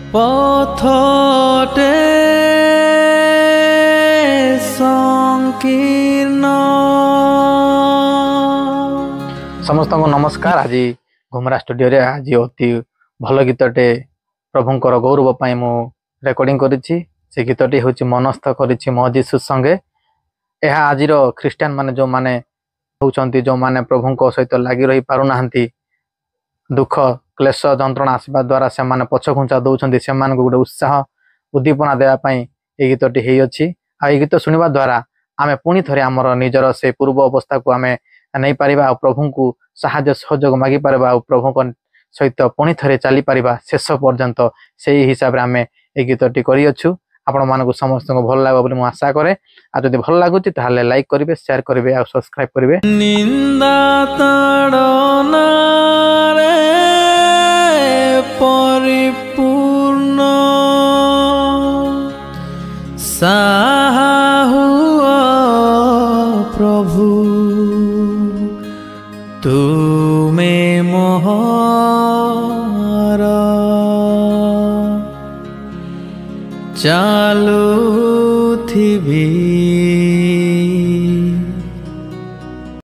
पथटे संकीर्ण। समस्त को नमस्कार। आज घुमरा स्टूडियो रे आज अति भल गीतटे प्रभुंकर गौरव पाई मु रेकर्डिंग करिछि। से गीतटी होछि मनस्थ करिछि मो जीसु संगे। यह आज ख्रीस्टियन माने जो माने होउछंती जो माने प्रभुंक सहित लागि रही पारुनाहंती दुख क्लेश जंत्रणा आसवा द्वारा से माने पछघुंचा दउछंती से मान को गोटे उत्साह उद्दीपना देवा पाई ए गीतटी हेइ अछि। आ ए गीत सुनिबा द्वारा आमे पुणी थरे हमर निजर से पूर्व अवस्था को आमे नहीं पारिबा। प्रभु को साहाय्य सहयोग मागी पारिबा। प्रभु को सहित पुणी थरे चली पारिबा शेष पर्यंत। से हिसाब रे आमे ए गीतटी करि अछु। आपण मानक समस्त को भल लागो बोली मु आशा करे। आ जदि भल लागुची ताले लाइक करिवे, शेयर करिवे आ सब्सक्राइब करिवे। निंदा ताड़ना रे परिपूर्ण साहा हुआ प्रभु तुमे मोहर। चालू थी भी